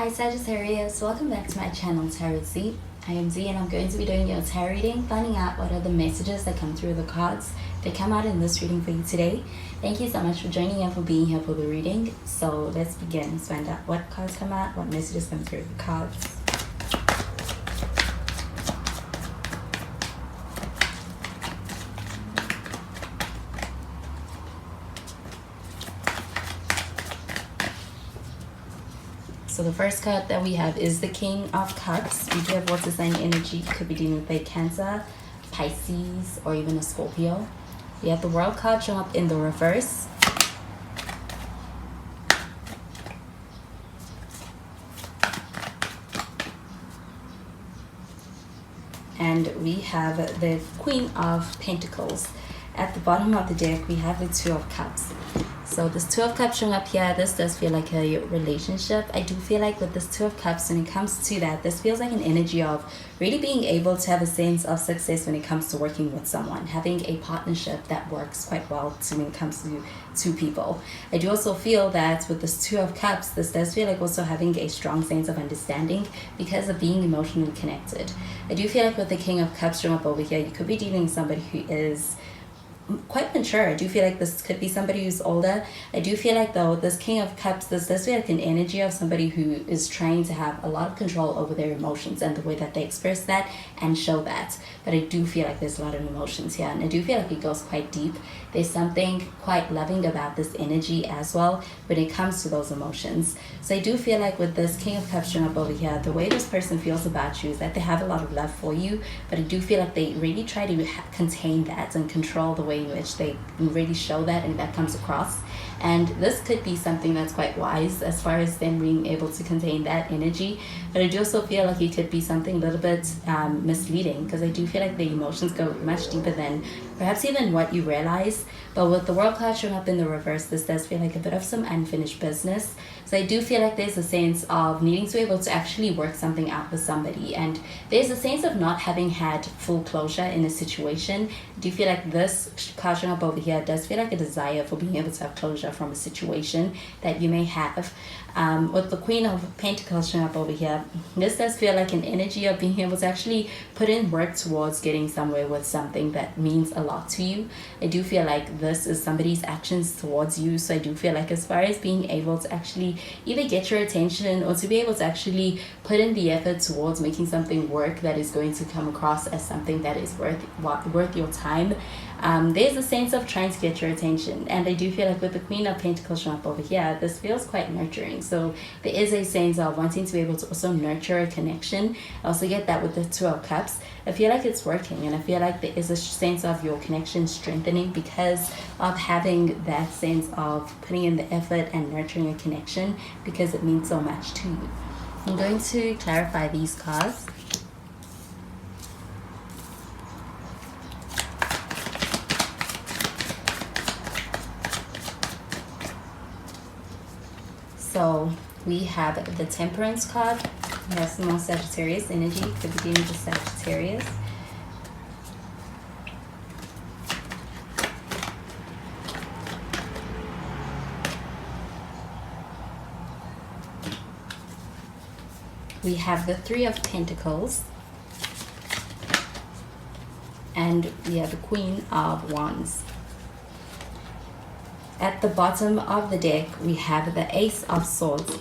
Hi Sagittarius, welcome back to my channel Tarot Z. I am Z and I'm going to be doing your tarot reading, finding out what are the messages that come through the cards that come out in this reading for you today. Thank you so much for joining and for being here for the reading. So let's begin. Let's find out what cards come out, what messages come through the cards. So the first card that we have is the King of Cups. We do have water sign energy. Could be dealing with a Cancer, Pisces, or even a Scorpio. We have the World card showing up in the reverse. And we have the Queen of Pentacles. At the bottom of the deck, we have the Two of Cups. So this Two of Cups showing up here, this does feel like a relationship. I do feel like with this Two of Cups, when it comes to that, this feels like an energy of really being able to have a sense of success when it comes to working with someone, having a partnership that works quite well when it comes to two people. I do also feel that with this Two of Cups, this does feel like also having a strong sense of understanding because of being emotionally connected. I do feel like with the King of Cups showing up over here, you could be dealing with somebody who is quite mature. I do feel like this could be somebody who's older. I do feel like though this King of Cups, this does feel like an energy of somebody who is trying to have a lot of control over their emotions and the way that they express that and show that. But I do feel like there's a lot of emotions here, and I do feel like it goes quite deep. There's something quite loving about this energy as well when it comes to those emotions. So I do feel like with this King of Cups showing up over here, the way this person feels about you is that they have a lot of love for you, but I do feel like they really try to contain that and control the way in which they really show that, and that comes across. And this could be something that's quite wise as far as them being able to contain that energy. But I do also feel like it could be something a little bit misleading, because I do feel like the emotions go much deeper than perhaps even what you realize. But with the World card showing up in the reverse, this does feel like a bit of some unfinished business. So I do feel like there's a sense of needing to be able to actually work something out with somebody. And there's a sense of not having had full closure in a situation. I do feel like this card showing up over here does feel like a desire for being able to have closure from a situation that you may have. With the Queen of Pentacles showing up over here, this does feel like an energy of being able to actually put in work towards getting somewhere with something that means a lot to you. I do feel like this is somebody's actions towards you. So I do feel like as far as being able to actually either get your attention or to be able to actually put in the effort towards making something work that is going to come across as something that is worth your time, there's a sense of trying to get your attention. And I do feel like with the Queen of Pentacles showing up over here, this feels quite nurturing. So there is a sense of wanting to be able to also nurture a connection. I also get that with the Two of Cups. I feel like it's working, and I feel like there is a sense of your connection strengthening because of having that sense of putting in the effort and nurturing a connection, because it means so much to you. I'm going to clarify these cards. So we have the Temperance card. We have some more Sagittarius energy. Could be dealing with Sagittarius. We have the Three of Pentacles. And we have the Queen of Wands. At the bottom of the deck, we have the Ace of Swords.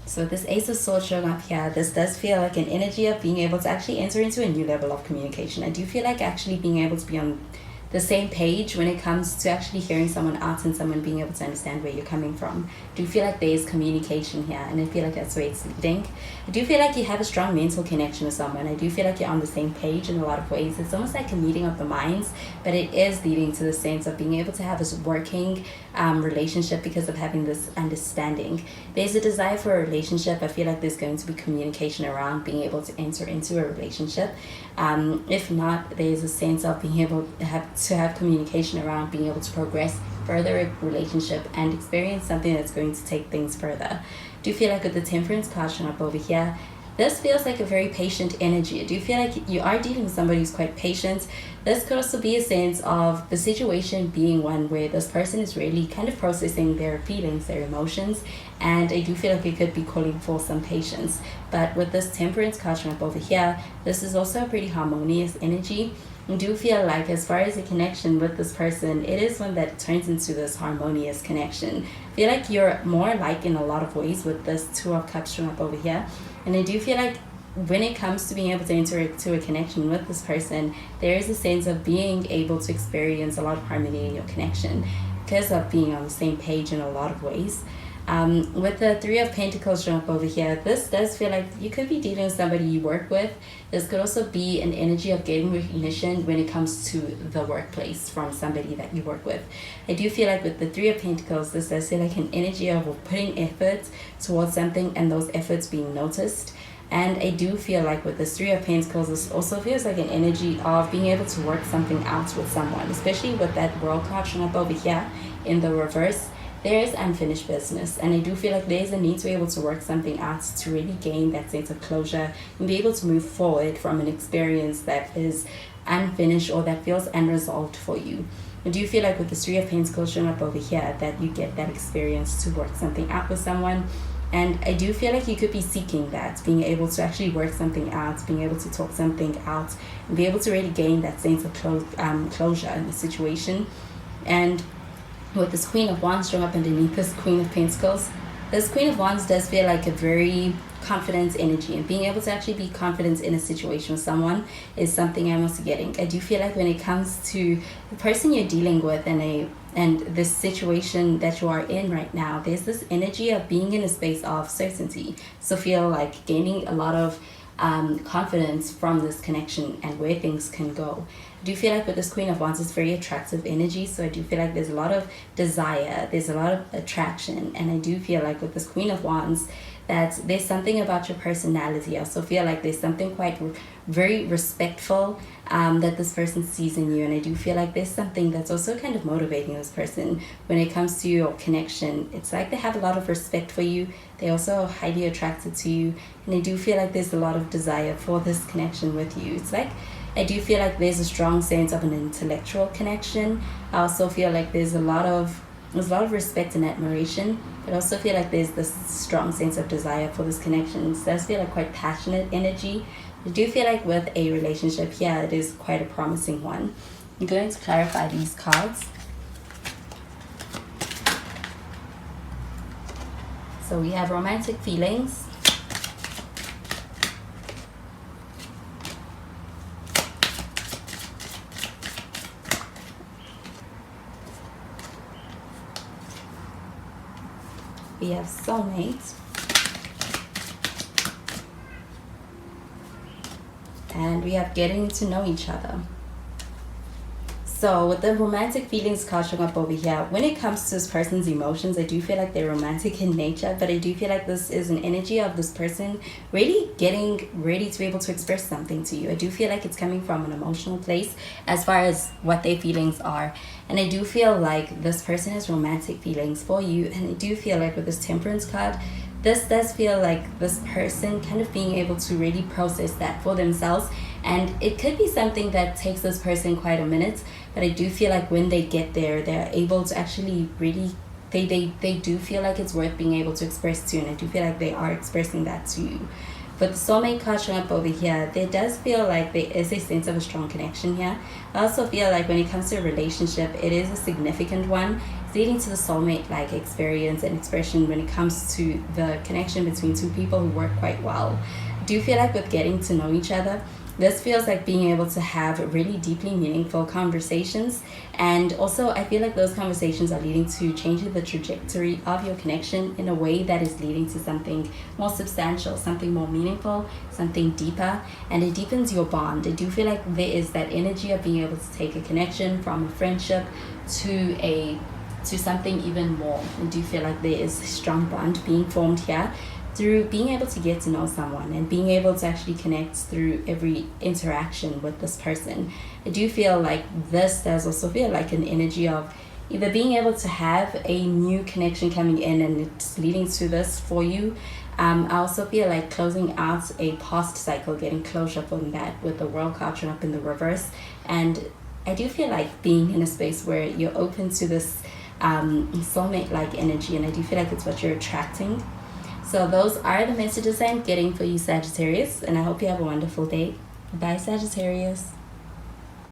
So this Ace of Swords showing up here, this does feel like an energy of being able to actually enter into a new level of communication. I do feel like actually being able to be on the same page when it comes to actually hearing someone out and someone being able to understand where you're coming from. I do feel like there is communication here, and I feel like that's where it's leading. I do feel like you have a strong mental connection with someone. I do feel like you're on the same page in a lot of ways. It's almost like a meeting of the minds, but it is leading to the sense of being able to have this working relationship because of having this understanding. There's a desire for a relationship. I feel like there's going to be communication around being able to enter into a relationship. If not, there's a sense of being able to have communication around being able to progress further a relationship and experience something that's going to take things further. Do you feel like with the Temperance card showing up over here, this feels like a very patient energy. I do feel like you are dealing with somebody who's quite patient. This could also be a sense of the situation being one where this person is really kind of processing their feelings, their emotions, and I do feel like it could be calling for some patience. But with this Temperance card showing up over here, this is also a pretty harmonious energy. I do feel like as far as a connection with this person, it is one that turns into this harmonious connection. I feel like you're more alike in a lot of ways with this Two of Cups showing up over here. And I do feel like when it comes to being able to enter into a connection with this person, there is a sense of being able to experience a lot of harmony in your connection because of being on the same page in a lot of ways. With the Three of Pentacles showing up over here, this does feel like you could be dealing with somebody you work with. This could also be an energy of getting recognition when it comes to the workplace from somebody that you work with. I do feel like with the Three of Pentacles, this does feel like an energy of putting effort towards something and those efforts being noticed. And I do feel like with this Three of Pentacles, this also feels like an energy of being able to work something out with someone, especially with that World card showing up over here in the reverse. There is unfinished business, and I do feel like there's a need to be able to work something out to really gain that sense of closure and be able to move forward from an experience that is unfinished or that feels unresolved for you. I do feel like with the Three of Pentacles showing up over here that you get that experience to work something out with someone. And I do feel like you could be seeking that, being able to actually work something out, being able to talk something out, and be able to really gain that sense of closure in the situation. And with this Queen of Wands showing up underneath this Queen of Pentacles, this Queen of Wands does feel like a very confident energy, and being able to actually be confident in a situation with someone is something I'm also getting. I do feel like when it comes to the person you're dealing with and this situation that you are in right now, there's this energy of being in a space of certainty. So feel like gaining a lot of confidence from this connection and where things can go. I do feel like with this Queen of Wands, it's very attractive energy. So I do feel like there's a lot of desire, there's a lot of attraction, and I do feel like with this Queen of Wands that there's something about your personality. I also feel like there's something quite very respectful that this person sees in you, and I do feel like there's something that's also kind of motivating this person when it comes to your connection. It's like they have a lot of respect for you, they're also highly attracted to you, and I do feel like there's a lot of desire for this connection with you. It's like I do feel like there's a strong sense of an intellectual connection. I also feel like there's a lot of respect and admiration, but I also feel like there's this strong sense of desire for this connection. It does feel like quite passionate energy. I do feel like with a relationship here, it is quite a promising one. I'm going to clarify these cards. So we have romantic feelings, we have soulmates, and we have getting to know each other. So with the romantic feelings card showing up over here, when it comes to this person's emotions, I do feel like they're romantic in nature, but I do feel like this is an energy of this person really getting ready to be able to express something to you. I do feel like it's coming from an emotional place as far as what their feelings are. And I do feel like this person has romantic feelings for you, and I do feel like with this Temperance card, this does feel like this person kind of being able to really process that for themselves. And it could be something that takes this person quite a minute, but I do feel like when they get there, they're able to actually really, they do feel like it's worth being able to express to you, and I do feel like they are expressing that to you. But the soulmate card showing up over here, there does feel like there is a sense of a strong connection here. I also feel like when it comes to a relationship, it is a significant one. It's leading to the soulmate-like experience and expression when it comes to the connection between two people who work quite well. I do feel like with getting to know each other, this feels like being able to have really deeply meaningful conversations, and also I feel like those conversations are leading to changing the trajectory of your connection in a way that is leading to something more substantial, something more meaningful, something deeper, and it deepens your bond. I do feel like there is that energy of being able to take a connection from a friendship to something even more. I do feel like there is a strong bond being formed here through being able to get to know someone and being able to actually connect through every interaction with this person. I do feel like this does also feel like an energy of either being able to have a new connection coming in and it's leading to this for you, I also feel like closing out a past cycle, getting closure from that with the world card showing up in the reverse. And I do feel like being in a space where you're open to this soulmate-like energy, and I do feel like it's what you're attracting. So those are the messages I'm getting for you, Sagittarius, and I hope you have a wonderful day. Bye, Sagittarius.